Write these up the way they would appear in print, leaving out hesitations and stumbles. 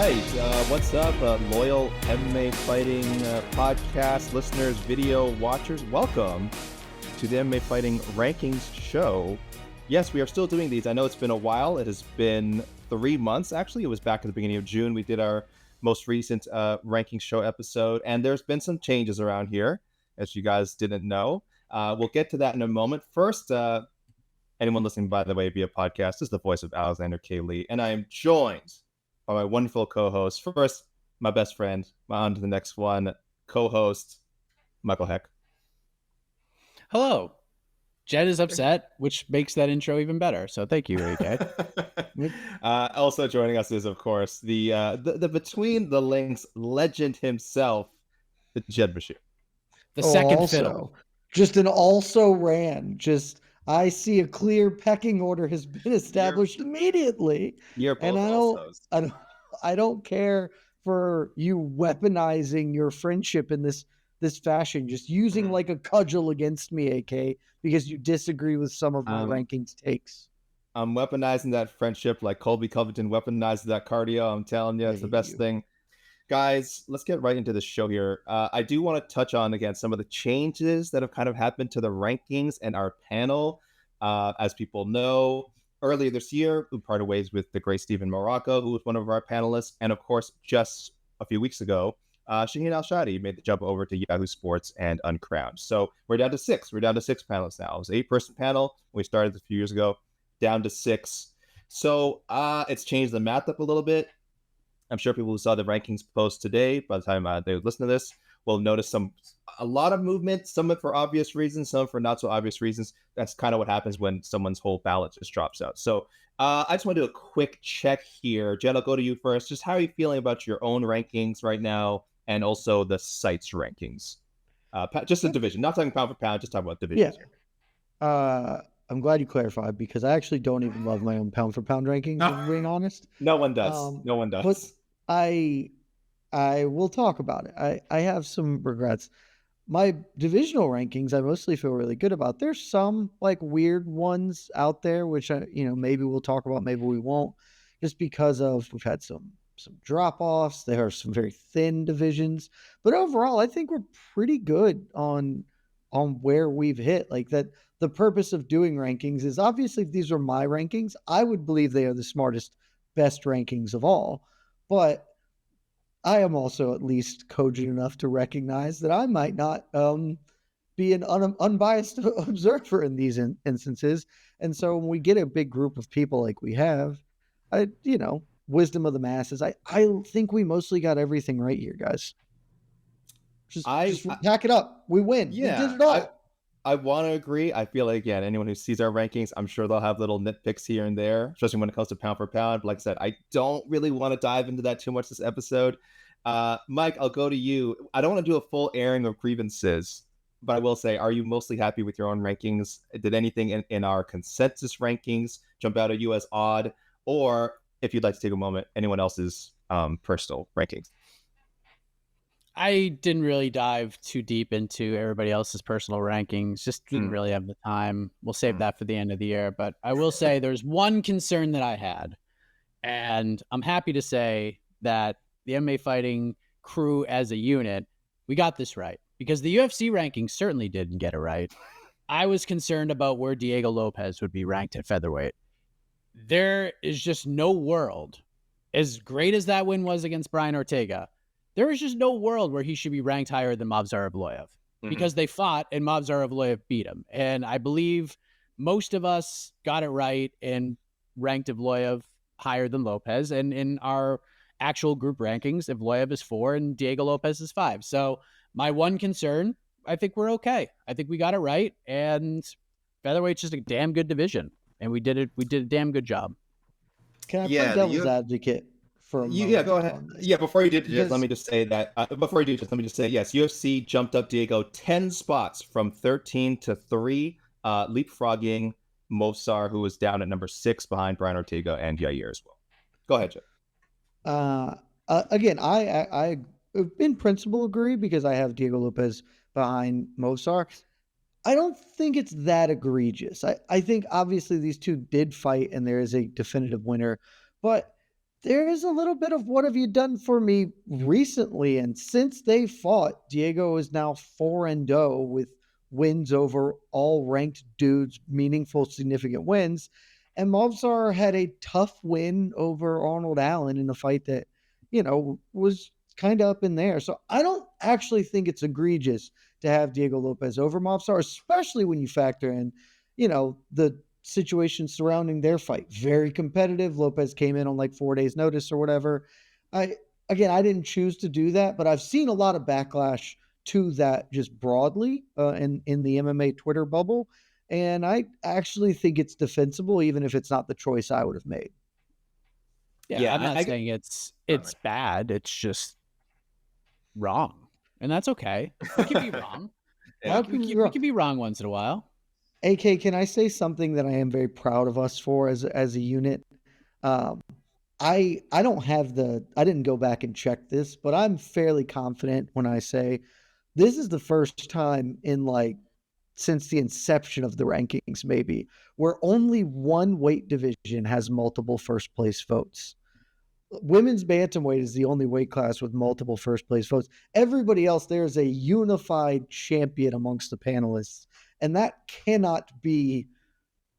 right. What's up, loyal MMA Fighting podcast listeners, video watchers? Welcome to the MMA Fighting Rankings show. Yes, we are still doing these. I know it's been a while. It has been 3 months, actually. It was back at the beginning of June. We did our most recent rankings show episode, and there's been some changes around here, as you guys didn't know. We'll get to that in a moment. First, anyone listening, by the way, via podcast, this is the voice of Alexander K. Lee, and I am joined by my wonderful co-host. First, my best friend, on to the next one, co-host, Michael Heck. Hello. Jed is upset, which makes that intro even better. So thank you, AK. Also joining us is, of course, the Between the Links legend himself, the Jed Meshew. The second fiddle. Just an also ran. I see a clear pecking order has been established immediately. You're both and I don't care for you weaponizing your friendship in this fashion, just using like a cudgel against me, AK, because you disagree with some of my rankings takes. I'm weaponizing that friendship like Colby Covington weaponized that cardio. I'm telling you, it's the best thing. Guys, let's get right into the show here. I do want to touch on, again, some of the changes that have kind of happened to the rankings and our panel. As people know, earlier this year, we parted ways with the great Stephen Morocco, who was one of our panelists. And of course, just a few weeks ago, Shaheen Al-Shadi made the jump over to Yahoo Sports and Uncrowned. So we're down to six. We're down to six panelists now. It was an 8-person panel. We started a few years ago, down to 6. So it's changed the math up a little bit. I'm sure people who saw the rankings post today, by the time they listen to this, will notice a lot of movement, some of it for obvious reasons, some for not so obvious reasons. That's kind of what happens when someone's whole ballot just drops out. So I just want to do a quick check here. Jen, I'll go to you first. Just how are you feeling about your own rankings right now, and also the site's rankings? Just the division, not talking pound for pound, just talking about divisions. Yeah. I'm glad you clarified, because I actually don't even love my own pound for pound rankings, if being honest. No one does. No one does. But I will talk about it. I have some regrets. My divisional rankings, I mostly feel really good about. There's some like weird ones out there, which maybe we'll talk about, maybe we won't, just because we've had some drop-offs. There are some very thin divisions, but overall, I think we're pretty good on where we've hit. Like that, the purpose of doing rankings is, obviously, if these are my rankings, I would believe they are the smartest, best rankings of all. But I am also at least cogent enough to recognize that I might not be an unbiased observer in these instances. And so when we get a big group of people like we have, wisdom of the masses, I think we mostly got everything right here, guys. Just pack it up. We win. Yeah, we did it all. I want to agree. I feel like, again, anyone who sees our rankings, I'm sure they'll have little nitpicks here and there, especially when it comes to pound for pound. Like I said, I don't really want to dive into that too much this episode. Mike, I'll go to you. I don't want to do a full airing of grievances, but I will say, are you mostly happy with your own rankings? Did anything in our consensus rankings jump out at you as odd? Or, if you'd like to take a moment, anyone else's personal rankings? I didn't really dive too deep into everybody else's personal rankings. Just didn't really have the time. We'll save that for the end of the year. But I will say there's one concern that I had. And I'm happy to say that the MMA Fighting crew as a unit, we got this right. Because the UFC rankings certainly didn't get it right. I was concerned about where Diego Lopes would be ranked at featherweight. There is just no world, as great as that win was against Brian Ortega, there is just no world where he should be ranked higher than Movsar Evloev, because they fought and Movsar Evloev beat him. And I believe most of us got it right and ranked Evloev higher than Lopes. And in our actual group rankings, Evloev is 4 and Diego Lopes is 5. So my one concern, I think we're okay. I think we got it right. And featherweight's just a damn good division. And we did a damn good job. Can I play devil's advocate? Go ahead. Yeah, before you did, let me just say that. Yes, UFC jumped up Diego 10 spots from 13 to 3, leapfrogging Movsar, who was down at number 6 behind Brian Ortega and Yair as well. Go ahead, Jeff. Again, I in principle agree, because I have Diego Lopes behind Movsar. I don't think it's that egregious. I think obviously these two did fight and there is a definitive winner, but There is a little bit of what have you done for me recently, and since they fought, Diego is now 4-0 with wins over all ranked dudes, meaningful, significant wins. And Movsar had a tough win over Arnold Allen in a fight that, was kind of up in there. So I don't actually think it's egregious to have Diego Lopes over Movsar, especially when you factor in, the situation surrounding their fight. Very competitive. Lopes came in on like 4 days notice or whatever. I didn't choose to do that, but I've seen a lot of backlash to that just broadly in the MMA Twitter bubble. And I actually think it's defensible, even if it's not the choice I would have made. Yeah, I'm not saying it's bad. It's just wrong. And that's okay. We can be wrong. We can be wrong once in a while. AK, can I say something that I am very proud of us for as a unit? I don't have I didn't go back and check this, but I'm fairly confident when I say this is the first time in since the inception of the rankings, maybe, where only one weight division has multiple first place votes. Women's bantamweight is the only weight class with multiple first place votes. Everybody else, there is a unified champion amongst the panelists. And that cannot be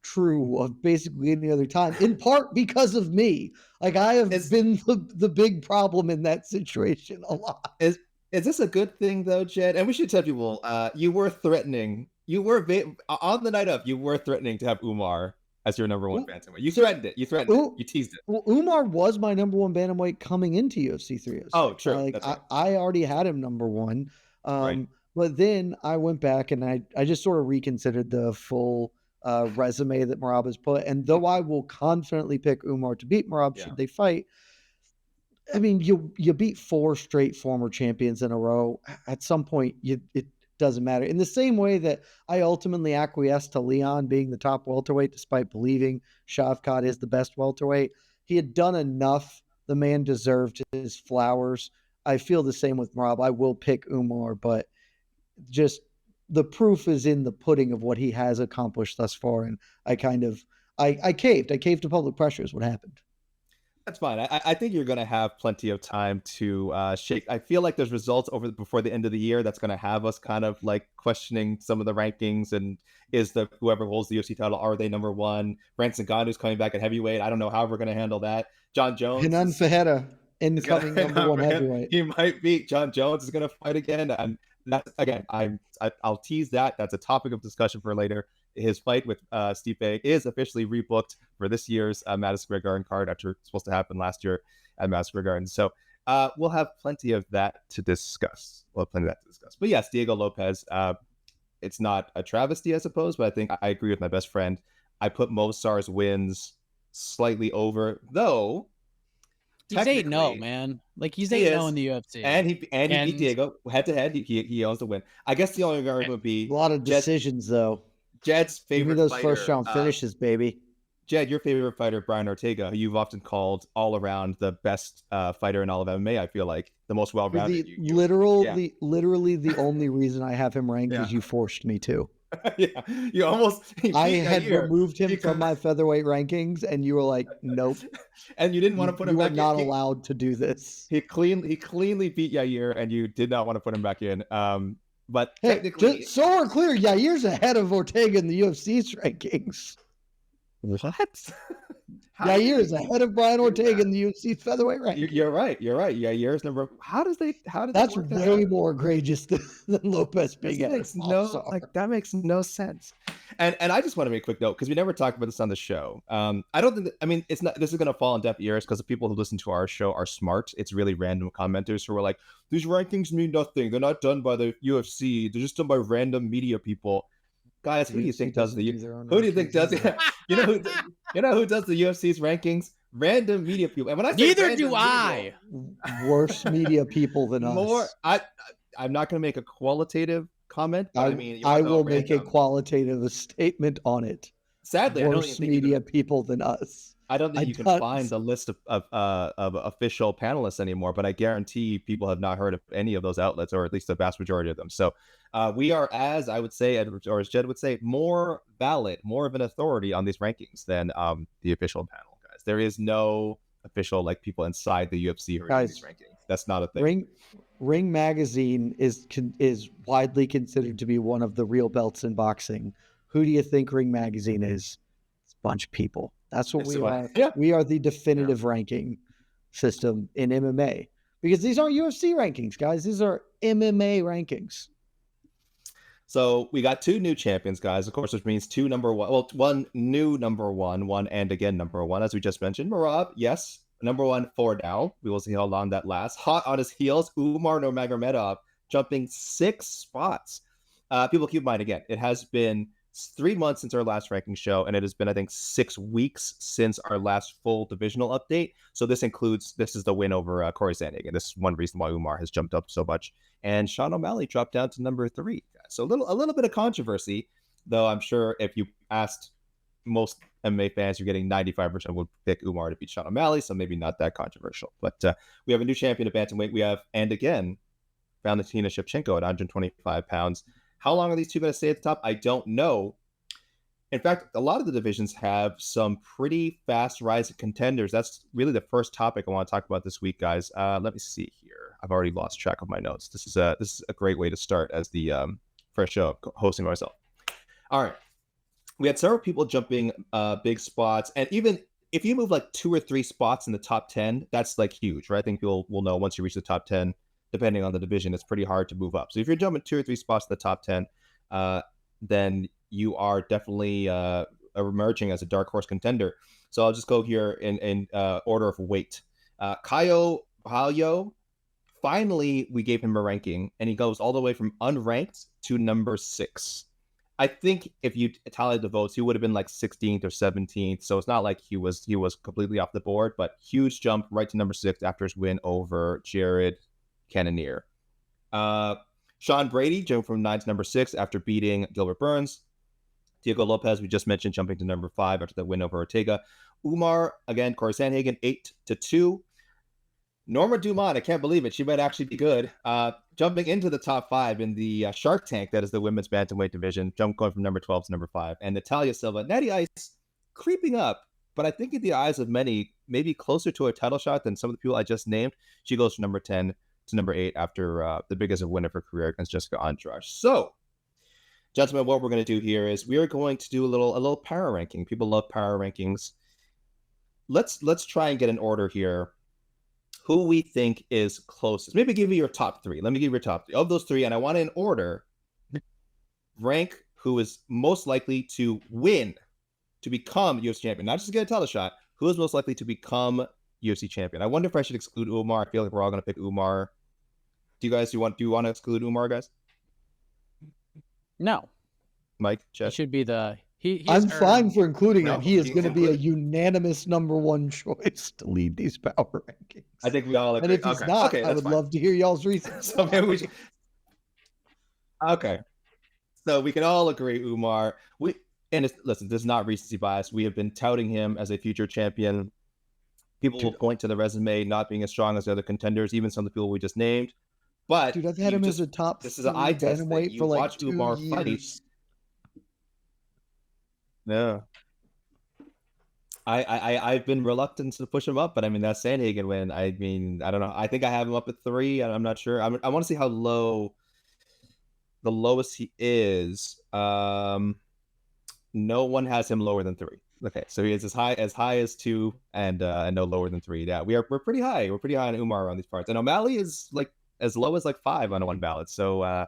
true of basically any other time, in part because of me. Like, I have been the big problem in that situation a lot. Is this a good thing, though, Jed? And we should tell people, you were threatening. You were, on the night of, you were threatening to have Umar as your number one bantamweight. You threatened it. You teased it. Well, Umar was my number one bantamweight coming into UFC 306. Oh, true. Right. I already had him number one. Right. But then I went back and I just sort of reconsidered the full resume that Merab has put. And though I will confidently pick Umar to beat Merab should they fight, I mean, you beat 4 straight former champions in a row. At some point, it doesn't matter. In the same way that I ultimately acquiesced to Leon being the top welterweight, despite believing Shavkat is the best welterweight. He had done enough. The man deserved his flowers. I feel the same with Merab. I will pick Umar, but just the proof is in the pudding of what he has accomplished thus far. And I caved. I caved to public pressure is what happened. That's fine. I think you're going to have plenty of time to shake. I feel like there's results before the end of the year that's going to have us kind of like questioning some of the rankings. And is whoever holds the UFC title, are they number one? Ngannou's coming back at heavyweight. I don't know how we're going to handle that. John Jones. Renan Fajeda, incoming number one heavyweight. He might be. John Jones is going to fight again. And that's, again, I'll tease that. That's a topic of discussion for later. His fight with Stipe is officially rebooked for this year's Madison Square Garden card after supposed to happen last year at Madison Square Garden. So we'll have plenty of that to discuss. But yes, Diego Lopes, it's not a travesty, I suppose, but I think I agree with my best friend. I put Movsar's wins slightly over, though. He's 8-0, man. Like, he's 8-0 in the UFC. And he beat Diego head to head. He owns the win. I guess the only argument would be a lot of decisions, though. Jed's favorite fighter. Give me those fighter, first round finishes, baby. Jed, your favorite fighter, Brian Ortega, who you've often called all around the best fighter in all of MMA. I feel like the most well-rounded. Literally the only reason I have him ranked is you forced me to. Yeah, you almost. I had removed him from my featherweight rankings, and you were like, "Nope." And you didn't want to put him back in. You are not allowed to do this. He cleanly beat Yair, and you did not want to put him back in. But technically, just so we're clear, Yair's ahead of Ortega in the UFC's rankings. What? Yair is ahead of Brian Ortega in the UFC featherweight rankings. You're right. Yair's number. How does that's way more egregious than Lopes being that makes no sense. And I just want to make a quick note because we never talked about this on the show. I don't think it's not. This is going to fall on deaf ears because the people who listen to our show are smart. It's really random commenters who are like, these rankings mean nothing. They're not done by the UFC. They're just done by random media people. Guys, who do you think does the? Who do you think does it? You know who does the UFC's rankings? Random media people. And when I say neither do I. Worse media people than us. I'm not going to make a qualitative comment. But I will make a qualitative statement on it. Sadly, worse media people than us. I don't think you can find the list of official panelists anymore, but I guarantee people have not heard of any of those outlets, or at least the vast majority of them. So we are, as I would say, or as Jed would say, more valid, more of an authority on these rankings than the official panel, guys. There is no official like people inside the UFC who are doing these rankings. That's not a thing. Ring Magazine is widely considered to be one of the real belts in boxing. Who do you think Ring Magazine is? It's a bunch of people. That's what we are. Yeah. We are the definitive ranking system in MMA, because these aren't UFC rankings, guys. These are MMA rankings. So we got 2 new champions, guys, of course, which means 2 number 1. Well, 1 new number 1, 1 and again number 1, as we just mentioned. Merab, yes, number 1 for now. We will see how long that lasts. Hot on his heels, Umar Nurmagomedov jumping 6 spots. People keep in mind, again, it has been 3 months since our last ranking show, and it has been, I think, 6 weeks since our last full divisional update. So this is the win over Corey Sandhagen. This is one reason why Umar has jumped up so much. And Sean O'Malley dropped down to number 3. So a little bit of controversy, though I'm sure if you asked most MMA fans, you're getting 95% would pick Umar to beat Sean O'Malley, so maybe not that controversial. But we have a new champion at bantamweight. We have, and again, Valentina Shevchenko at 125 pounds. How long are these 2 going to stay at the top? I don't know. In fact, a lot of the divisions have some pretty fast rising contenders. That's really the first topic I want to talk about this week, guys. Let me see here. I've already lost track of my notes. This is a great way to start as the first show hosting myself. All right. We had several people jumping big spots, and even if you move like 2 or 3 spots in the top 10, that's like huge, right? I think people will know once you reach the top 10, depending on the division, it's pretty hard to move up. So if you're jumping 2 or 3 spots in the top 10, then you are definitely emerging as a dark horse contender. So I'll just go here in order of weight. Caio Borralho, finally we gave him a ranking, and he goes all the way from unranked to number 6. I think if you tally the votes, he would have been like 16th or 17th. So it's not like he was completely off the board, but huge jump right to number 6 after his win over Jared Cannonier. Sean Brady jumped from 9 to number 6 after beating Gilbert Burns. Diego Lopes, we just mentioned, jumping to number 5 after the win over Ortega. Umar, again, Corey Sandhagen, 8-2. Norma Dumont, I can't believe it. She might actually be good. Jumping into the top 5 in the Shark Tank, that is the women's bantamweight division, going from number 12 to number 5. And Natalia Silva, Natty Ice, creeping up, but I think in the eyes of many, maybe closer to a title shot than some of the people I just named. She goes from number 10 to number 8 after the biggest win of her career against Jessica Andrade. So, gentlemen, what we're going to do here is we are going to do a little power ranking. People love power rankings. Let's try and get an order here. Who we think is closest. Maybe give me your top 3. Let me give you your top 3. Of those 3, and I want to in order rank who is most likely to win, to become UFC champion. Not just to get a title shot. Who is most likely to become UFC champion? I wonder if I should exclude Umar. I feel like we're all going to pick Umar. Do you want to exclude Umar, guys? No. Mike, Chad? He should be the... I'm fine for including him. He is going to be a unanimous number 1 choice to lead these power rankings. I think we all agree. And if he's not, I would love to hear y'all's reasons. So maybe we should... Okay. So we can all agree, Umar. Listen, this is not recency bias. We have been touting him as a future champion. People will point to the resume not being as strong as the other contenders, even some of the people we just named. But I've had him as a top. This is an eye test. You for like watch 2 Umar years. Fight. Yeah. I've been reluctant to push him up, but I mean, that Sandhagen win, I mean, I don't know. I think I have him up at 3, and I'm not sure. I want to see how low the lowest he is. No one has him lower than 3. Okay, so he is as high as 2 and no lower than 3. Yeah, we're pretty high. We're pretty high on Umar around these parts. And O'Malley is like as low as like 5 on a 1 ballot. So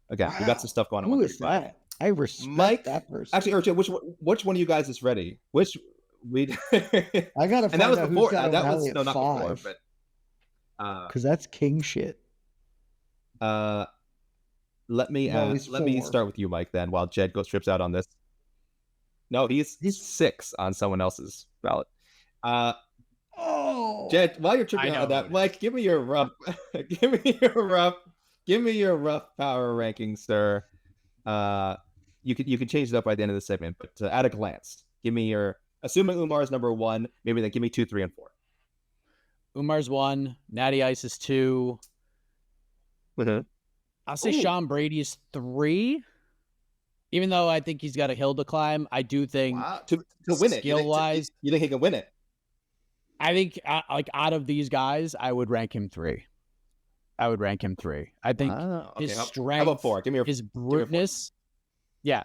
again, we got some stuff going on. Who is that? I respect that person. Actually, Archie, which one of you guys is ready? Which we I gotta find and that was out before. Who's got That was not 5. before, but because that's king shit. Let me start with you, Mike. Then while Jed trips out on this. No, he's 6 on someone else's ballot. Jed, while you're tripping out on that, Mike, give me your rough power ranking, sir. You can change it up by the end of the segment, but at a glance, give me your. Assuming Umar is number 1, maybe then give me 2, 3, and 4. Umar's 1, Natty Ice is 2. Mm-hmm. I'll say Sean Brady is 3. Even though I think he's got a hill to climb, I do think to win it, skill-wise, you think he can win it? I think like out of these guys, I would rank him 3. I think his okay. strength, how about 4? Give me his bruteness. Yeah.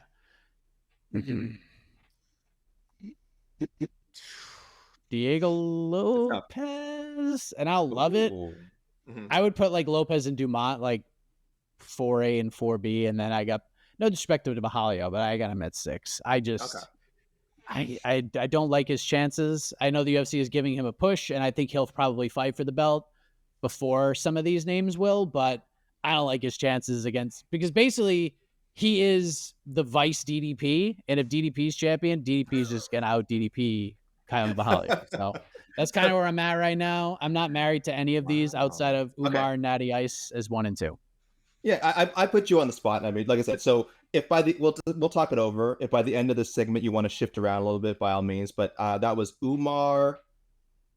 Diego Lopes, and I'll love it. I would put like Lopez and Dumont like 4A and 4B, and then I got no disrespect to Borralho, but I got him at 6. I just I don't like his chances. I know the UFC is giving him a push, and I think he'll probably fight for the belt before some of these names will, but I don't like his chances because basically he is the vice DDP, and if DDP's champion, DDP is just gonna out DDP Caio Borralho. So that's kind of where I'm at right now. I'm not married to any of these outside of Umar and Natty Ice as 1 and 2. Yeah, I put you on the spot. I mean, like I said, so if by the we'll talk it over. If by the end of this segment you want to shift around a little bit, by all means. But that was Umar,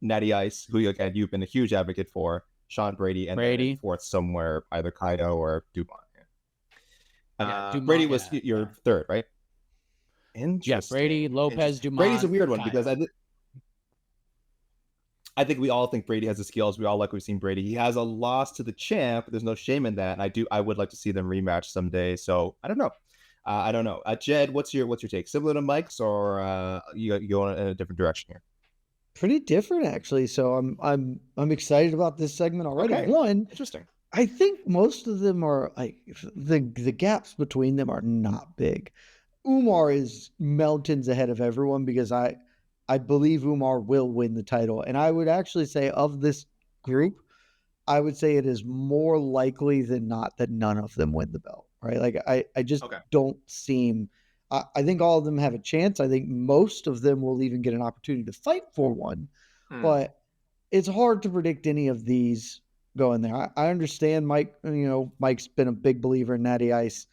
Natty Ice, who again you've been a huge advocate for, Sean Brady, and then fourth somewhere either Caio or Dumont. Dumont, Brady was your third, right? Interesting. Yeah, Brady, Lopez, Dumont. Brady's a weird one because I think we all think Brady has the skills. We all like we've seen Brady. He has a loss to the champ. There's no shame in that. And I would like to see them rematch someday. So I don't know. Jed, what's your take? Similar to Mike's, or you go in a different direction here? Pretty different, actually. So I'm excited about this segment already. Okay. One, interesting. I think most of them are like the gaps between them are not big. Umar is mountains ahead of everyone because I believe Umar will win the title. And I would actually say of this group, I would say it is more likely than not that none of them win the belt, right? Like I just don't seem, I think all of them have a chance. I think most of them will even get an opportunity to fight for one, but it's hard to predict any of these going there. I understand Mike, Mike's been a big believer in Natty Ice.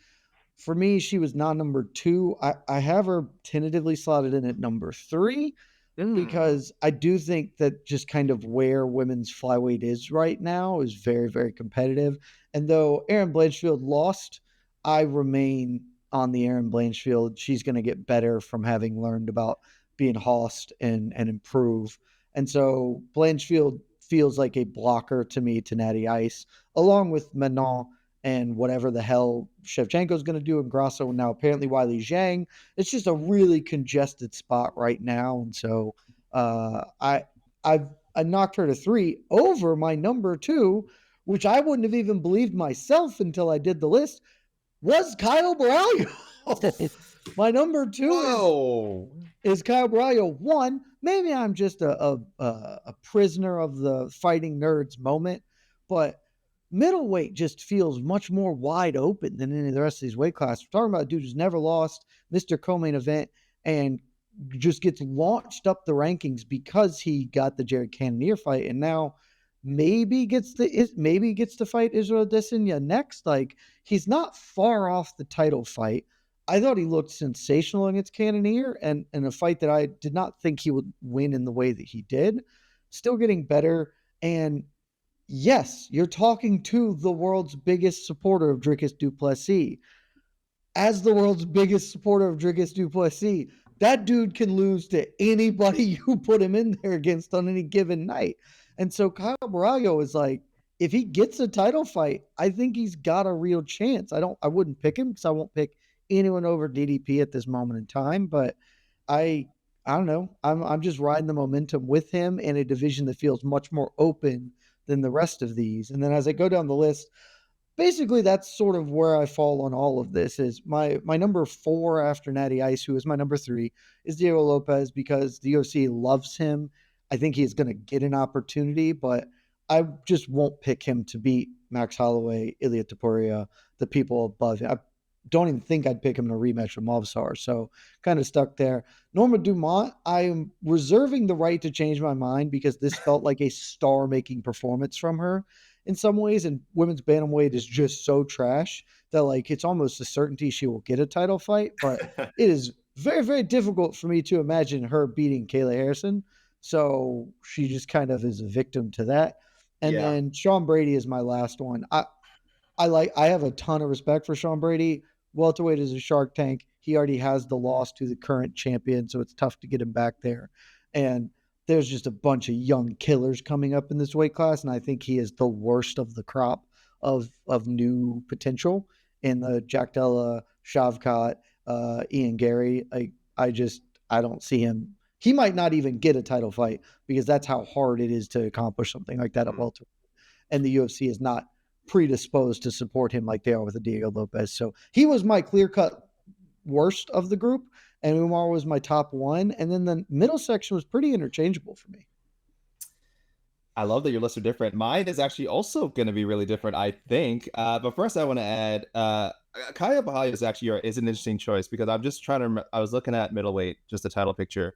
For me, she was not number 2. I have her tentatively slotted in at number 3 because I do think that just kind of where women's flyweight is right now is very, very competitive. And though Erin Blanchfield lost, I remain on the Erin Blanchfield. She's going to get better from having learned about being hossed and improve. And so Blanchfield feels like a blocker to me to Natty Ice, along with Manon and whatever the hell Shevchenko's going to do in Grasso, and now apparently Weili Zhang. It's just a really congested spot right now. And so I knocked her to 3 over my number 2, which I wouldn't have even believed myself until I did the list, was Caio Borralho. My number 2 is Caio Borralho. 1, maybe I'm just a prisoner of the fighting nerds moment, but middleweight just feels much more wide open than any of the rest of these weight classes. We're talking about a dude who's never lost, Mr. Co-Main Event, and just gets launched up the rankings because he got the Jared Cannonier fight, and now maybe gets to fight Israel Adesanya next. Like, he's not far off the title fight. I thought he looked sensational against Cannonier, and in a fight that I did not think he would win in the way that he did. Still getting better, and yes, you're talking to the world's biggest supporter of Dricus du Plessis. As the world's biggest supporter of Dricus du Plessis, that dude can lose to anybody you put him in there against on any given night. And so Caio Borralho is like, if he gets a title fight, I think he's got a real chance. I wouldn't pick him because I won't pick anyone over DDP at this moment in time, but I don't know. I'm just riding the momentum with him in a division that feels much more open than the rest of these. And then as I go down the list, basically that's sort of where I fall on all of this. Is my number 4 after Natty Ice, who is my number 3, is Diego Lopez, because the UFC loves him. I think he's going to get an opportunity, but I just won't pick him to beat Max Holloway, Ilia Topuria, the people above him. I don't even think I'd pick him in a rematch with Movsar, so kind of stuck there. Norma Dumont, I am reserving the right to change my mind because this felt like a star-making performance from her in some ways, and women's bantamweight is just so trash that like it's almost a certainty she will get a title fight, but it is very, very difficult for me to imagine her beating Kayla Harrison, so she just kind of is a victim to that. And then Sean Brady is my last one. I have a ton of respect for Sean Brady. Welterweight is a Shark Tank. He already has the loss to the current champion, so it's tough to get him back there. And there's just a bunch of young killers coming up in this weight class, and I think he is the worst of the crop of new potential in the Jack Della, Shavkat, Ian Gary. I don't see him. He might not even get a title fight because that's how hard it is to accomplish something like that at welterweight. And the UFC is not predisposed to support him like they are with the Diego Lopes. So he was my clear-cut worst of the group, and Umar was my top one. And then the middle section was pretty interchangeable for me. I love that your lists are different. Mine is actually also going to be really different, I think. But first, I want to add, Caio Borralho is actually is an interesting choice because I'm just trying to. I was looking at middleweight, just the title picture.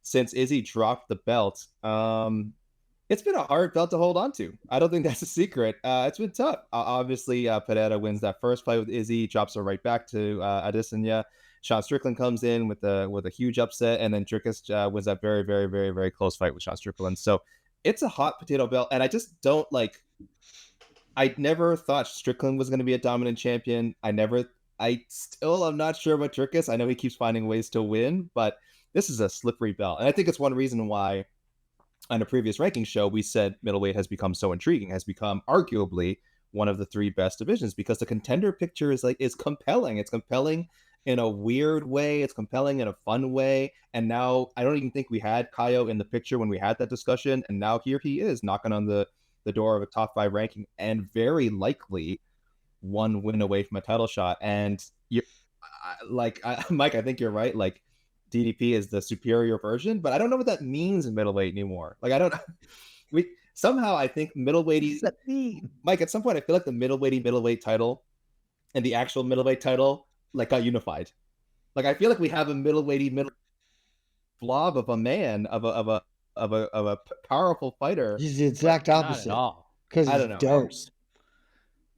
Since Izzy dropped the belt, it's been a hard belt to hold on to. I don't think that's a secret. It's been tough. Obviously, Pereira wins that first fight with Izzy, drops her right back to Adesanya. Sean Strickland comes in with a huge upset, and then Dricus wins that very, very, very, very close fight with Sean Strickland. So it's a hot potato belt, and I just don't like. I never thought Strickland was going to be a dominant champion. I still am not sure about Dricus. I know he keeps finding ways to win, but this is a slippery belt, and I think it's one reason why on a previous ranking show we said middleweight has become so intriguing, has become arguably one of the three best divisions because the contender picture is compelling. It's compelling in a weird way. It's compelling in a fun way. And now I don't even think we had Caio in the picture when we had that discussion. And now here he is knocking on the door of a top 5 ranking and very likely one win away from a title shot. And Mike, I think you're right. Like DDP is the superior version, but I don't know what that means in middleweight anymore. Like, I don't somehow I think middleweight, Mike, at some point I feel like the middleweight title and the actual middleweight title got unified. Like, I feel like we have a middle blob of a man, of a powerful fighter. He's the exact opposite. Not at all. Because he's dope.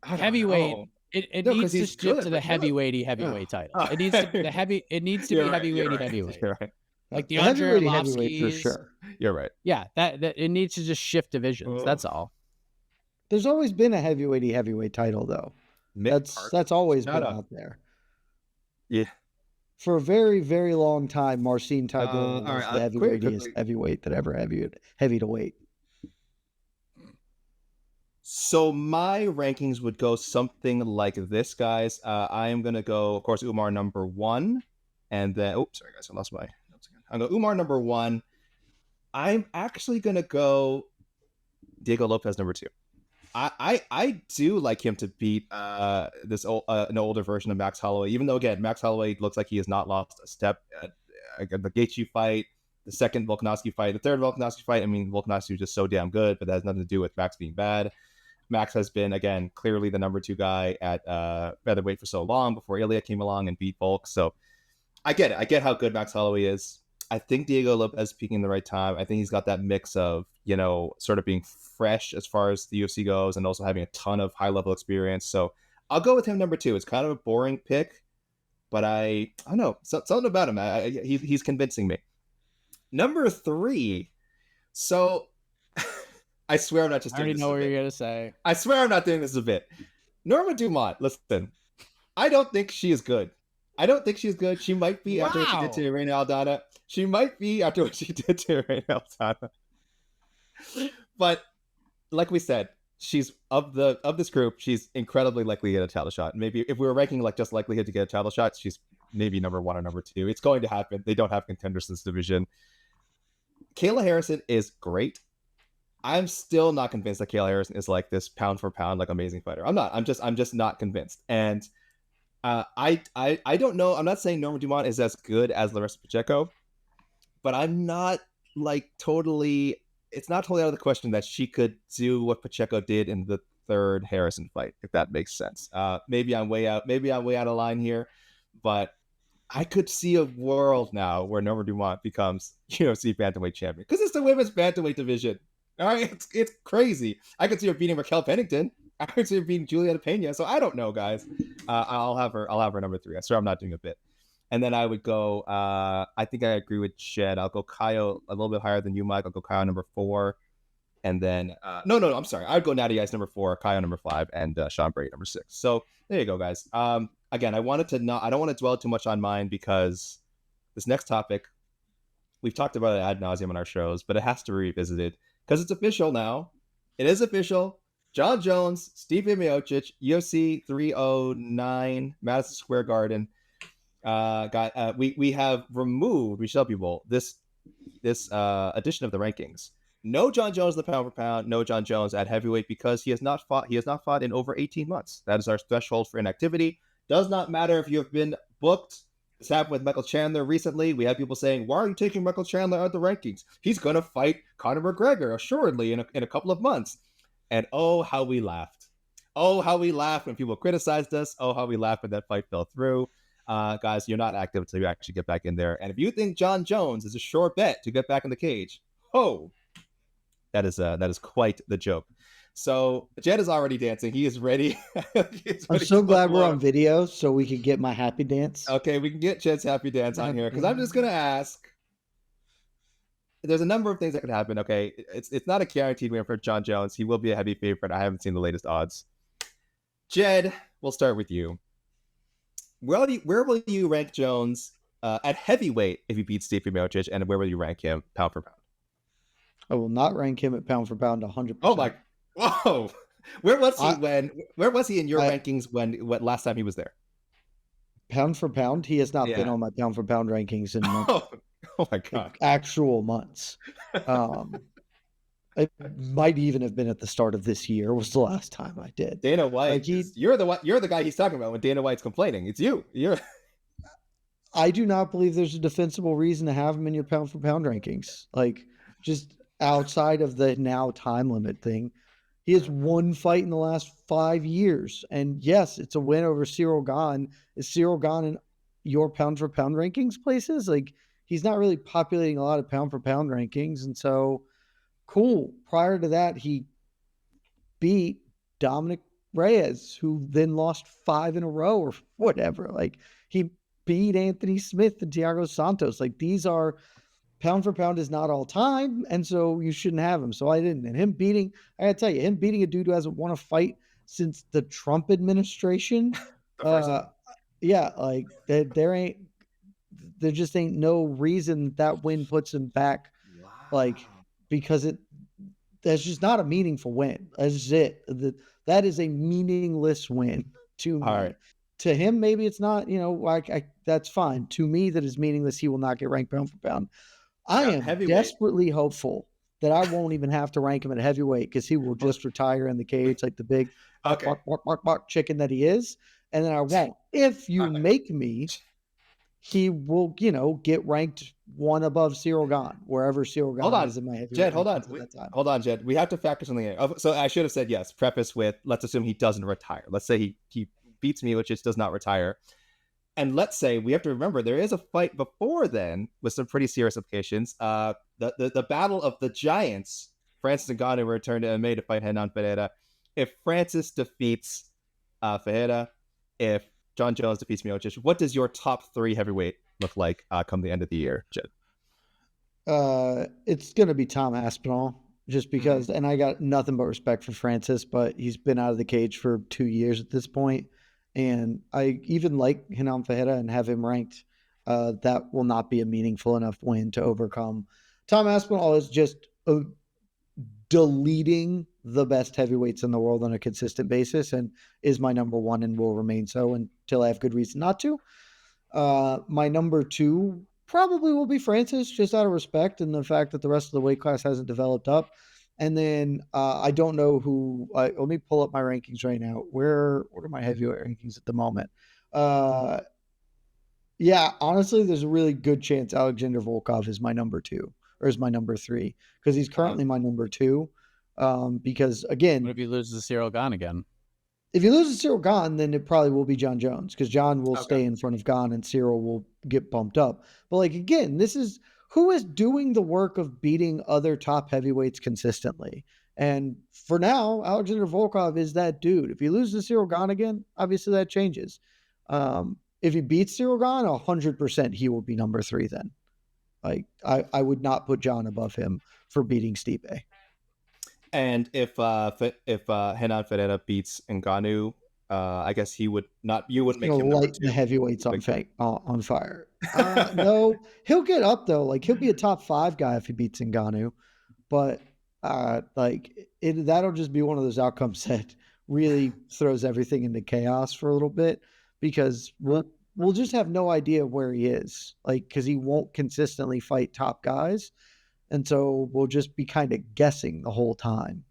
Heavyweight. It needs to shift to the heavyweight title. It needs to be heavyweight. Right. Like the Andre heavyweight for sure. You're right. Yeah, that it needs to just shift divisions. That's all. There's always been a heavyweight title though. That's always been out there. Yeah. For a very, very long time, Marcin Tybura was the heavyweightiest heavyweight that ever heavy to weight. So my rankings would go something like this, guys. I am going to go, of course, Umar number 1. And then, sorry, guys, I lost my notes again. I'm going to go Umar number 1. I'm actually going to go Diego Lopes number 2. I do like him to beat an older version of Max Holloway, even though, again, Max Holloway looks like he has not lost a step at the Gaethje fight, the second Volkanovski fight, the third Volkanovski fight. I mean, Volkanovski was just so damn good, but that has nothing to do with Max being bad. Max has been, again, clearly the number 2 guy at featherweight for so long before Ilya came along and beat Volk. So I get it. I get how good Max Holloway is. I think Diego Lopes is peaking the right time. I think he's got that mix of, sort of being fresh as far as the UFC goes and also having a ton of high-level experience. So I'll go with him number 2. It's kind of a boring pick, but I don't know. Something about him. He's convincing me. Number 3. So I swear I'm not just doing this. I already know what you're going to say. I swear I'm not doing this a bit. Norma Dumont, listen. I don't think she is good. She might be after what she did to Reina Aldana. She might be after what she did to Reina Aldana. But like we said, she's of this group, she's incredibly likely to get a title shot. Maybe if we were ranking just likelihood to get a title shot, she's maybe number 1 or number 2. It's going to happen. They don't have contenders in this division. Kayla Harrison is great. I'm still not convinced that Kayla Harrison is like this pound for pound amazing fighter. I'm not. I'm just not convinced. And I don't know. I'm not saying Norma Dumont is as good as Larissa Pacheco, but I'm not totally. It's not totally out of the question that she could do what Pacheco did in the third Harrison fight, if that makes sense. Maybe I'm way out. Maybe I'm way out of line here, but I could see a world now where Norma Dumont becomes UFC bantamweight champion because it's the women's bantamweight division. All right, it's crazy. I could see her beating Raquel Pennington. I could see her beating Julieta Pena. So I don't know, guys. I'll have her number 3. I swear I'm not doing a bit. And then I would go. I think I agree with Shed. I'll go Caio a little bit higher than you, Mike. I'll go Caio number 4, and then no. I'm sorry. I'd go Natty Ice number 4, Caio number 5, and Sean Brady number 6. So there you go, guys. Again, I don't want to dwell too much on mine because this next topic, we've talked about it ad nauseum on our shows, but it has to be revisited because it's official now. It is official. Jon Jones, Stipe Miocic, UFC 309, Madison Square Garden. We have removed, we tell people, this edition of the rankings. No Jon Jones in the pound for pound, no Jon Jones at heavyweight because he has not fought in over 18 months. That is our threshold for inactivity. Does not matter if you have been booked. This happened with Michael Chandler recently. We have people saying, why are you taking Michael Chandler out of the rankings? He's going to fight Conor McGregor, assuredly, in a couple of months. And oh, how we laughed. Oh, how we laughed when people criticized us. Oh, how we laughed when that fight fell through. Guys, you're not active until you actually get back in there. And if you think Jon Jones is a sure bet to get back in the cage, that is quite the joke. So Jed is already dancing. He is ready. I'm so glad we're on video so we can get my happy dance. Okay, we can get Jed's happy dance on here because I'm just gonna ask. There's a number of things that could happen. Okay, it's not a guaranteed win for Jon Jones. He will be a heavy favorite. I haven't seen the latest odds. Jed, we'll start with you. Where will you rank Jones at heavyweight if he beats Stipe Miocic, and where will you rank him pound for pound? I will not rank him at pound for pound 100%. Oh my! Whoa! Where was he in your rankings when last time he was there? Pound for pound, he has not been on my pound for pound rankings in months. Oh my god! Actual months. It might even have been at the start of this year. Was the last time I did. Dana White, you're the guy he's talking about when Dana White's complaining. It's you. I do not believe there's a defensible reason to have him in your pound for pound rankings. Like, just outside of the now time limit thing, he has one fight in the last 5 years, and yes, it's a win over Ciryl Gane. Is Ciryl Gane in your pound for pound rankings places? Like, he's not really populating a lot of pound for pound rankings, and so. Cool. Prior to that, he beat Dominic Reyes, who then lost 5 in a row or whatever. Like, he beat Anthony Smith and Thiago Santos. Like, these are pound for pound is not all time, and so you shouldn't have him. So I didn't. And I gotta tell you, him beating a dude who hasn't won a fight since the Trump administration. Like there just ain't no reason that win puts him back. Wow. Like, because that's just not a meaningful win. That's just it. That is a meaningless win to me. All right. To him, maybe it's not, that's fine. To me, that is meaningless. He will not get ranked pound for pound. I am desperately hopeful that I won't even have to rank him at heavyweight because he will just retire in the cage like the big bark chicken that he is. And then I won't. If you make me, he will, get ranked one above Ciryl Gane, wherever Ciryl Gane is in my head. Jed, hold on, Jed. We have to factor something in. So I should have said yes. Preface with, let's assume he doesn't retire. Let's say he beats me, which just does not retire. And let's say we have to remember there is a fight before then with some pretty serious implications. The battle of the giants. Francis Ngannou will return to MMA to fight Renan Ferreira. If Francis defeats Ferreira, if Jon Jones defeats Miocic, what does your top 3 heavyweight look like come the end of the year, Jed? It's going to be Tom Aspinall, just because, and I got nothing but respect for Francis, but he's been out of the cage for 2 years at this point, and I even like Renan Ferreira and have him ranked. That will not be a meaningful enough win to overcome. Tom Aspinall is just deleting the best heavyweights in the world on a consistent basis and is my number 1 and will remain so until I have good reason not to. My number 2 probably will be Francis, just out of respect and the fact that the rest of the weight class hasn't developed up. And then I don't know who. Let me pull up my rankings right now. What are my heavyweight rankings at the moment? Honestly, there's a really good chance Alexander Volkov is my number 2 or is my number 3 because he's currently my number 2. Because again, what if he loses to Ciryl Gane again? If he loses Ciryl Gane, then it probably will be Jon Jones because Jon will stay in front of Gane and Ciryl will get bumped up. But like, again, this is who is doing the work of beating other top heavyweights consistently. And for now, Alexander Volkov is that dude. If he loses to Ciryl Gane again, obviously that changes. If he beats Ciryl Gane, 100% he will be number 3 then. Like, I would not put Jon above him for beating Stipe. And if Renan Ferreira beats Ngannou, I guess he would not. You wouldn't make He'll him number light 2. the heavyweights on fire. No, he'll get up though. Like he'll be a top 5 guy if he beats Ngannou, but that'll just be one of those outcomes that really throws everything into chaos for a little bit, because we'll just have no idea where he is, like, because he won't consistently fight top guys, and so we'll just be kind of guessing the whole time,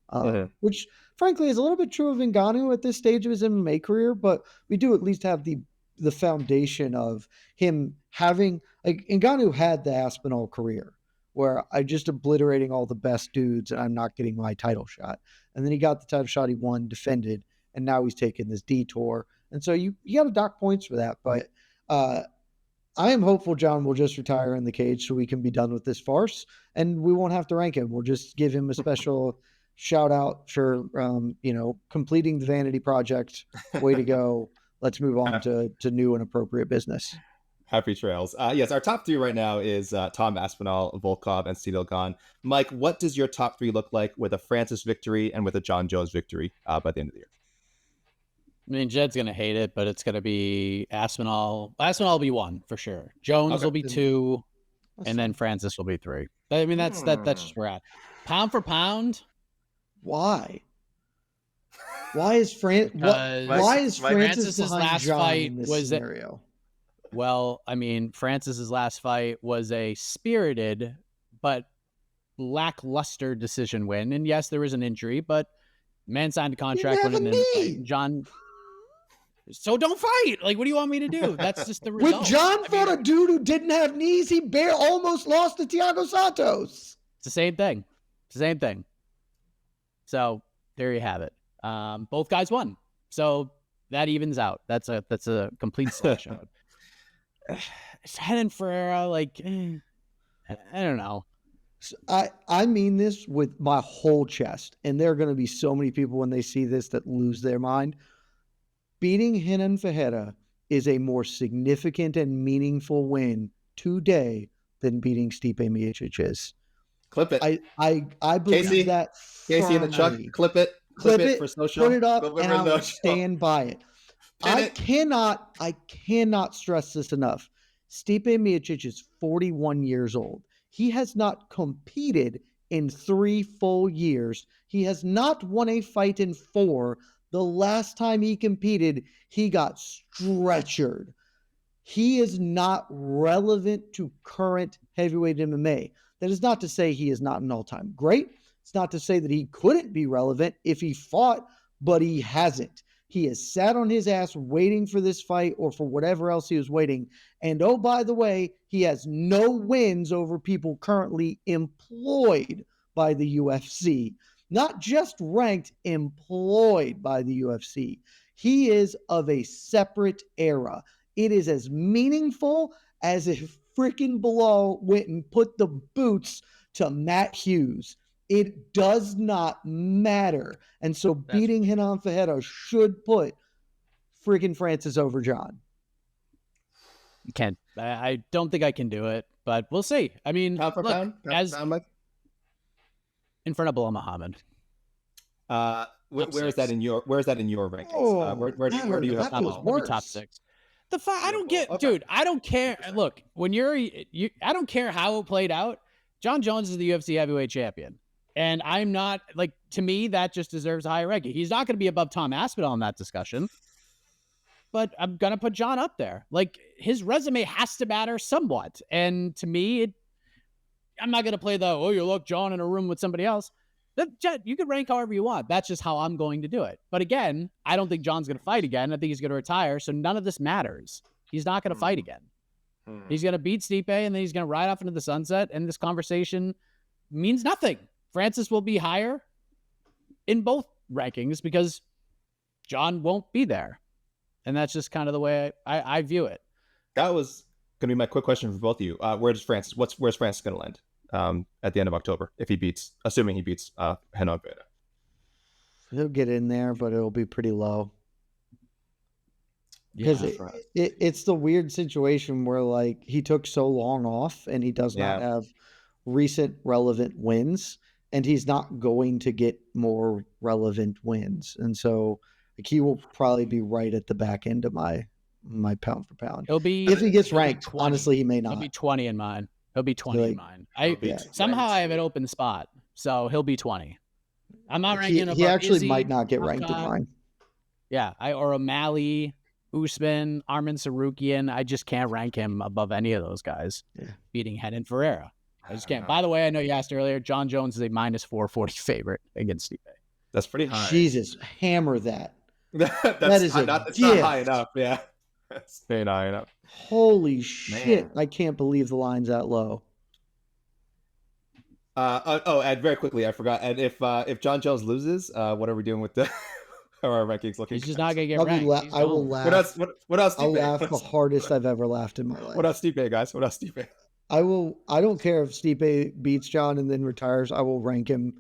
which frankly is a little bit true of Ngannou at this stage of his MMA career, but we do at least have the foundation of him having, like, Ngannou had the Aspinall career where I just obliterating all the best dudes and I'm not getting my title shot. And then he got the title shot, he won, defended, and now he's taking this detour. And so you got to dock points for that. But I am hopeful John will just retire in the cage so we can be done with this farce and we won't have to rank him. We'll just give him a special shout out for, completing the vanity project. Way to go. Let's move on to new and appropriate business. Happy trails. Yes, our top 3 right now is Tom Aspinall, Volkov, and Ciryl Gane. Mike, what does your top 3 look like with a Francis victory and with a John Jones victory by the end of the year? I mean, Jed's going to hate it, but it's going to be Aspinall. Aspinall will be 1 for sure. Jones will be 2, and then Francis will be 3. I mean, that's just where we're at. Pound for pound. Why? Why is Francis Francis's behind last John fight in this was scenario? Well, I mean, Francis's last fight was a spirited but lackluster decision win, and yes, there was an injury, but man signed a contract when in fight. John. So don't fight. Like, what do you want me to do? That's just the result. When John fought a dude who didn't have knees, he almost lost to Thiago Santos. It's the same thing. So there you have it. Both guys won, so that evens out. That's a complete slashout. Henan Ferreira, I don't know. I mean this with my whole chest, and there are going to be so many people when they see this that lose their mind. Beating Henan Ferreira is a more significant and meaningful win today than beating Stipe Miocic is. Clip it. I believe that. Casey in the truck. Clip it for social. Put it up, and I'll stand by it. I cannot stress this enough. Stipe Miocic is 41 years old. He has not competed in 3 full years. He has not won a fight in 4. The last time he competed, he got stretchered. He is not relevant to current heavyweight MMA. That is not to say he is not an all-time great. It's not to say that he couldn't be relevant if he fought, but he hasn't. He has sat on his ass waiting for this fight or for whatever else he was waiting. And oh, by the way, he has no wins over people currently employed by the UFC. Not just ranked, employed by the UFC. He is of a separate era. It is as meaningful as if freaking Bilal went and put the boots to Matt Hughes. It does not matter. And so beating Henan Ferreira should put freaking Francis over John. I don't think I can do it, but we'll see. I mean, pound for pound? In front of Bilal Muhammad. Where is that in your rankings? Where do you have top 6? The fight, I don't get, dude. I don't care. Look, when I don't care how it played out. John Jones is the UFC heavyweight champion, and I'm not to me that just deserves a higher ranking. He's not going to be above Tom Aspinall in that discussion, but I'm gonna put John up there. His resume has to matter somewhat, and to me, I'm not gonna play you look John in a room with somebody else. You can rank however you want. That's just how I'm going to do it. But again, I don't think John's going to fight again. I think he's going to retire. So none of this matters. He's not going to fight again. He's going to beat Stipe, and then he's going to ride off into the sunset. And this conversation means nothing. Francis will be higher in both rankings because John won't be there. And that's just kind of the way I view it. That was going to be my quick question for both of you. Where's Francis going to land? At the end of October, assuming he beats Henan Ferreira. He'll get in there, but it'll be pretty low. Because it's the weird situation where he took so long off and he does not have recent relevant wins, and he's not going to get more relevant wins. And so Like he will probably be right at the back end of my pound for pound. He'll be if he gets ranked. Honestly, he may not. He'll be 20 in mine. He'll be 20 in mine. Somehow I have an open spot, so he'll be 20. I'm not ranking him. He actually might not get ranked in mine. Yeah, or O'Malley, Usman, Arman Sarukian. I just can't rank him above any of those guys. Yeah. Beating Renan Ferreira. I just can't. By the way, I know you asked earlier. John Jones is a minus 440 favorite against Stipe. That's pretty high. Jesus, hammer that. It's not high enough. Yeah, it's not high enough. Holy shit! I can't believe the line's that low. And very quickly, I forgot. And if John Jones loses, what are we doing with our rankings looking? He's just not gonna get ranked. I will laugh. What else? I'll laugh the hardest I've ever laughed in my life. What else, Stipe, guys? What else, Stipe? I don't care if Stipe beats John and then retires. I will rank him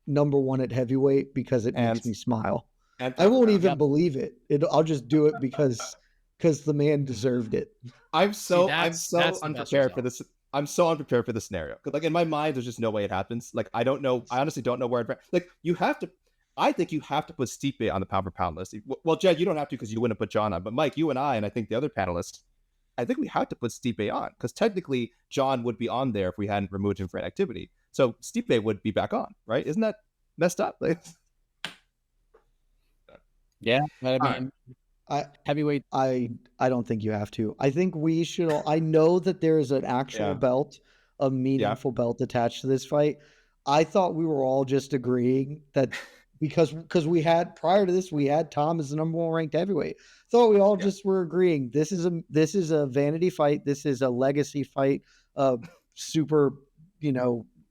number 1 at heavyweight because it makes me smile. I won't even believe it. I'll just do it because the man deserved it. I'm so unprepared for this. I'm so unprepared for the scenario because, like, in my mind, there's just no way it happens. Like, I don't know. I honestly don't know where. You have to. I think you have to put Stipe on the pound for pound list. Well, Jed, you don't have to because you wouldn't put John on. But Mike, you and I think the other panelists, I think we have to put Stipe on because technically John would be on there if we hadn't removed him for inactivity. So Stipe would be back on, right? Isn't that messed up? Yeah, but I mean, heavyweight. I don't think you have to. I think we should. I know that there is an actual belt, a meaningful belt attached to this fight. I thought we were all just agreeing that because we had prior to this we had Tom as the number 1 ranked heavyweight. Thought we all just were agreeing this is a vanity fight. This is a legacy fight, a super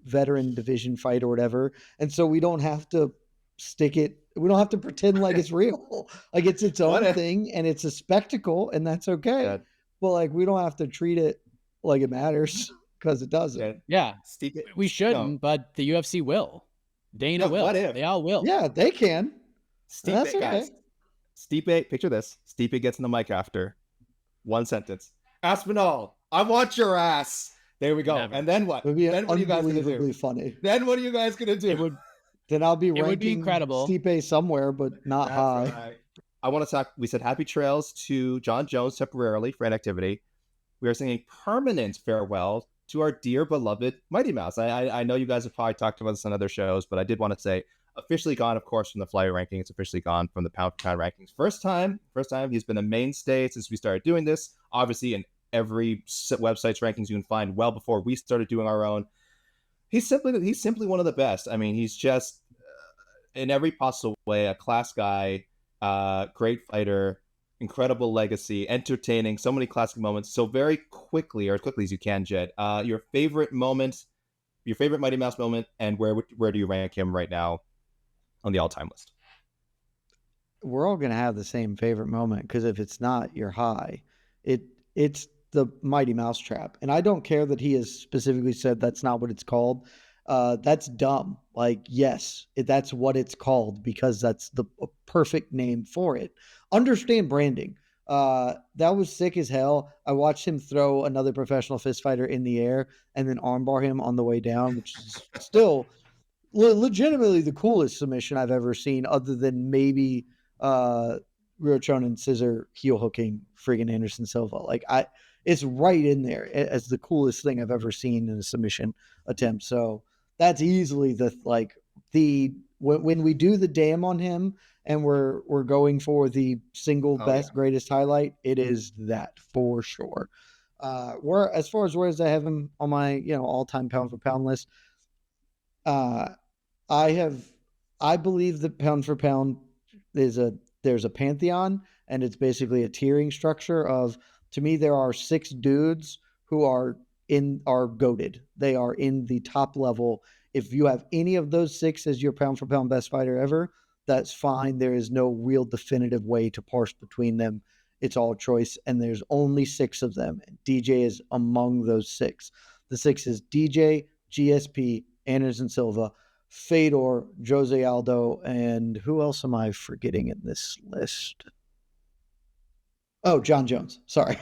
veteran division fight or whatever. And so we don't have to stick it. We don't have to pretend like it's real. Like it's its own thing and it's a spectacle and that's okay. Yeah. But like we don't have to treat it like it matters because it doesn't. Yeah. We shouldn't, but the UFC will. Dana will. What if? They all will. Yeah, they can. Stipe, that's okay. Guys. Stipe, picture this. Stipe gets in the mic after one sentence. Aspinall, I want your ass. There we go. Never. And then what? Then what are you guys going to do? Funny. Then what are you guys going to do? Then I'll be ranking would be incredible. Stipe somewhere, but not high. Right. I want to talk. We said happy trails to John Jones temporarily for inactivity. We are saying a permanent farewell to our dear beloved Mighty Mouse. I know you guys have probably talked about this on other shows, but I did want to say officially gone, of course, from the flyweight ranking. It's officially gone from the pound for pound rankings. First time. He's been a mainstay since we started doing this. Obviously, in every website's rankings you can find well before we started doing our own. He's simply one of the best. I mean, he's just in every possible way a class guy, great fighter, incredible legacy, entertaining, so many classic moments. So very quickly, or as quickly as you can, Jed, your favorite moment, your favorite Mighty Mouse moment, and where do you rank him right now on the all-time list? We're all going to have the same favorite moment because if it's not, you're high. It's the Mighty Mouse Trap. And I don't care that he has specifically said that's not what it's called. That's dumb. Like, yes, that's what it's called because that's the perfect name for it. Understand branding. That was sick as hell. I watched him throw another professional fist fighter in the air and then armbar him on the way down, which is still legitimately the coolest submission I've ever seen other than maybe Ryochonin scissor heel hooking friggin' Anderson Silva. Like it's right in there as the coolest thing I've ever seen in a submission attempt. So that's easily when we do the damn on him and we're going for the single best greatest highlight, it is that for sure. As far as where does I have him on my all-time pound for pound list, I believe that pound for pound there's a pantheon and it's basically a tiering structure of, to me, there are 6 dudes who are goated. They are in the top level. If you have any of those 6 as your pound for pound best fighter ever, that's fine. There is no real definitive way to parse between them. It's all choice, and there's only 6 of them. DJ is among those 6. The 6 is DJ, GSP, Anderson Silva, Fedor, Jose Aldo, and who else am I forgetting in this list? Oh, John Jones. Sorry.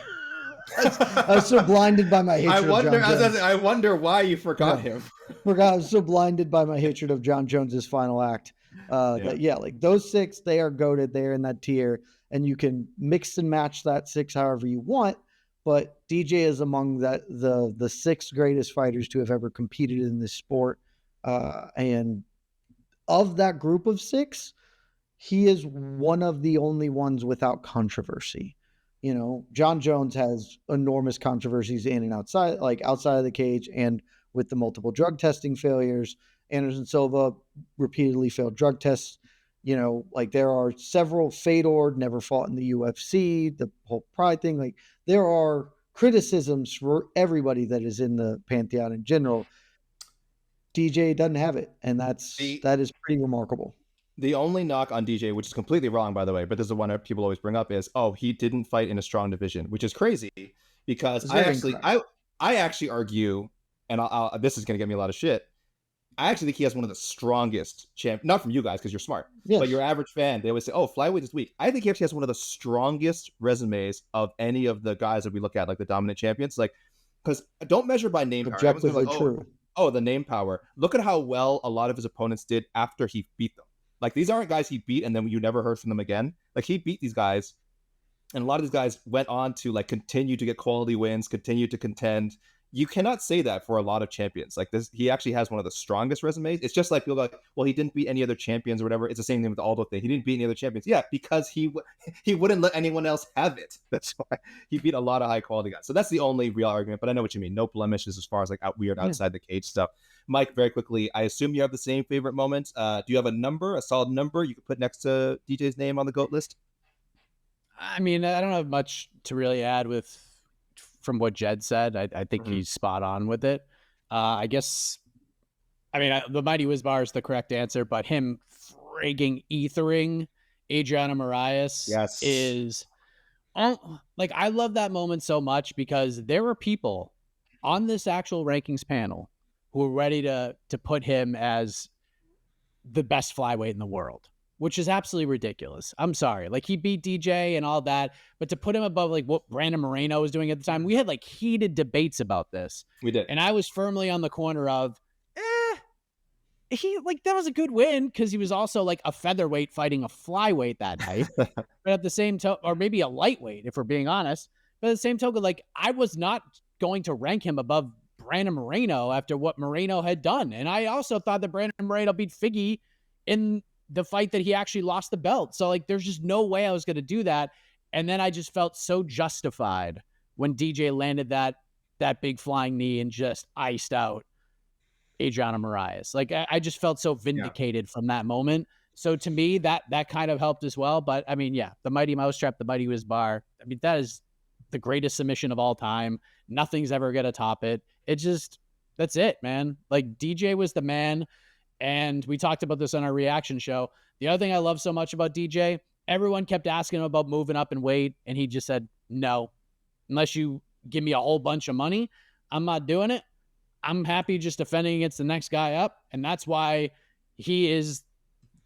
I was so blinded by my hatred of John Jones. I wonder why you forgot him. I was so blinded by my hatred of John Jones's final act. Like those 6, they are goated. They're in that tier, and you can mix and match that 6 however you want. But DJ is among the 6 greatest fighters to have ever competed in this sport. And of that group of 6, he is one of the only ones without controversy. John Jones has enormous controversies in and outside of the cage, and with the multiple drug testing failures. Anderson Silva repeatedly failed drug tests. There are several. Fedor never fought in the UFC, the whole pride thing. Like, there are criticisms for everybody that is in the pantheon in general. DJ doesn't have it, and that is pretty remarkable. The only knock on DJ, which is completely wrong, by the way, but this is one that people always bring up, is, he didn't fight in a strong division, which is crazy, because I actually argue, and this is going to get me a lot of shit, I actually think he has one of the strongest not from you guys, because you're smart, but your average fan, they always say, flyweight is weak. I think he actually has one of the strongest resumes of any of the guys that we look at, like the dominant champions, because don't measure by name power. Objectively true. The name power. Look at how well a lot of his opponents did after he beat them. Like, these aren't guys he beat and then you never heard from them again. Like, he beat these guys, and a lot of these guys went on to continue to get quality wins, continue to contend. You cannot say that for a lot of champions. Like this, he actually has one of the strongest resumes. It's just like people go, well, he didn't beat any other champions or whatever. It's the same thing with the Aldo thing. He didn't beat any other champions. Yeah, because he wouldn't let anyone else have it. That's why he beat a lot of high quality guys. So that's the only real argument. But I know what you mean. No blemishes as far as weird outside the cage stuff. Mike, very quickly, I assume you have the same favorite moment. Do you have a solid number you could put next to DJ's name on the GOAT list? I mean, I don't have much to really add from what Jed said. I think he's spot on with it. I guess, the Mighty Wizbar is the correct answer, but him frigging ethering Adriana Moraes is, I love that moment so much, because there were people on this actual rankings panel who were ready to put him as the best flyweight in the world, which is absolutely ridiculous. I'm sorry. He beat DJ and all that, but to put him above what Brandon Moreno was doing at the time, we had heated debates about this. We did. And I was firmly on the corner of, that was a good win, because he was also a featherweight fighting a flyweight that night. But at the same time, or maybe a lightweight, if we're being honest. But at the same token, I was not going to rank him above Brandon Moreno after what Moreno had done. And I also thought that Brandon Moreno beat Figgy in the fight that he actually lost the belt. So there's just no way I was going to do that. And then I just felt so justified when DJ landed that big flying knee and just iced out Adriana Moraes. I just felt so vindicated from that moment. So to me, that kind of helped as well. But the Mighty Mousetrap, the Mighty Wizbar, that is the greatest submission of all time. Nothing's ever going to top it. That's it, man. DJ was the man. And we talked about this on our reaction show. The other thing I love so much about DJ, everyone kept asking him about moving up in weight, and he just said, no, unless you give me a whole bunch of money, I'm not doing it. I'm happy just defending against the next guy up. And that's why he's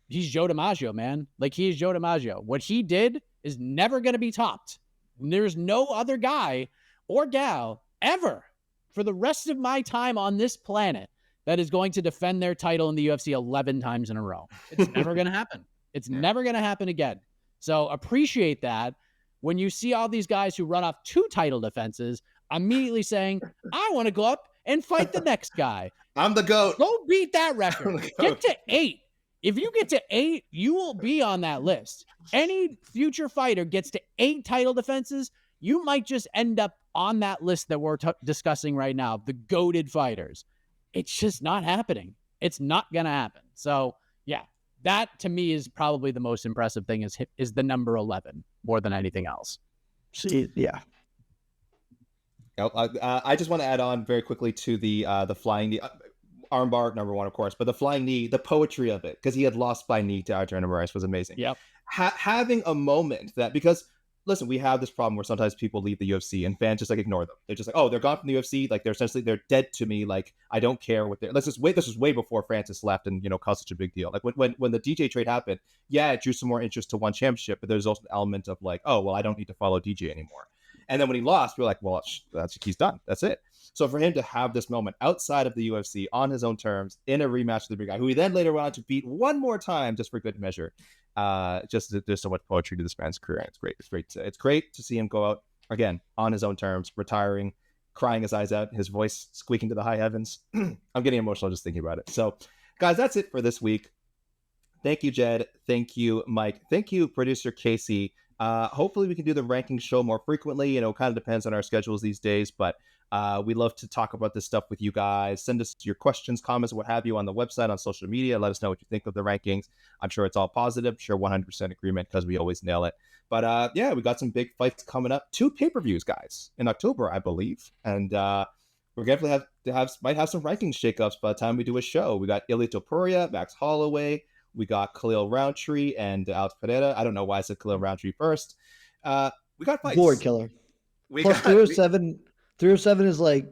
Joe DiMaggio, man. He is Joe DiMaggio. What he did is never going to be topped. There's no other guy or gal ever for the rest of my time on this planet that is going to defend their title in the UFC 11 times in a row. It's never going to happen. It's never going to happen again. So appreciate that. When you see all these guys who run off 2 title defenses, immediately saying, I want to go up and fight the next guy. I'm the GOAT. Go beat that record. Get to 8. If you get to 8, you will be on that list. Any future fighter gets to 8 title defenses, you might just end up on that list that we're discussing right now, the GOATed fighters. It's just not happening. It's not going to happen. So, that to me is probably the most impressive thing is the number 11 more than anything else. I just want to add on very quickly to the flying knee. Armbar, number 1, of course, but the flying knee, the poetry of it, because he had lost by knee to Adriana Moraes was amazing. Yep. Having a moment because listen, we have this problem where sometimes people leave the UFC and fans just ignore them. They're just they're gone from the UFC. They're dead to me. I don't care what they're. This was way before Francis left and caused such a big deal. When the DJ trade happened, it drew some more interest to one championship, but there's also an element of I don't need to follow DJ anymore. And then when he lost, we were like, well, he's done. That's it. So for him to have this moment outside of the UFC on his own terms in a rematch with the big guy, who he then later went on to beat one more time just for good measure. Just there's so much poetry to this man's career. And it's great. It's great to see him go out again on his own terms, retiring, crying his eyes out, his voice squeaking to the high heavens. I'm getting emotional just thinking about it. So, guys, that's it for this week. Thank you, Jed. Thank you, Mike. Thank you, producer Casey. Hopefully we can do the ranking show more frequently. Kind of depends on our schedules these days, but we love to talk about this stuff with you guys. Send us your questions, comments, what have you on the website, on social media. Let us know what you think of the rankings. I'm sure it's all positive. Sure, 100% agreement because we always nail it. But yeah, we got some big fights coming up. 2 pay-per-views, guys, in October, I believe. And we're definitely might have some rankings shakeups by the time we do a show. We got Ilia Topuria, Max Holloway. We got Khalil Roundtree and Alex Pereira. I don't know why I said Khalil Roundtree first. We got fights. Board killer. Plus 307 is like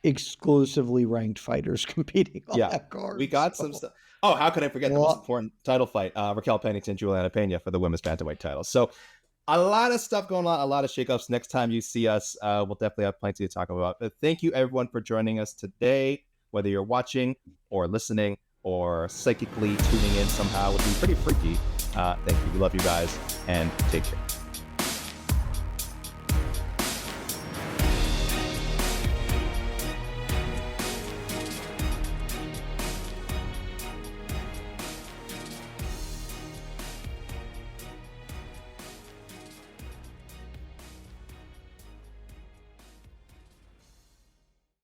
exclusively ranked fighters competing on that card. We got some stuff. Oh, how could I forget the most important title fight? Raquel Pennington, Juliana Pena for the women's bantamweight title. So a lot of stuff going on, a lot of shakeups. Next time you see us, we'll definitely have plenty to talk about. But thank you, everyone, for joining us today, whether you're watching or listening or psychically tuning in somehow, which would be pretty freaky. Thank you. We love you guys, and take care.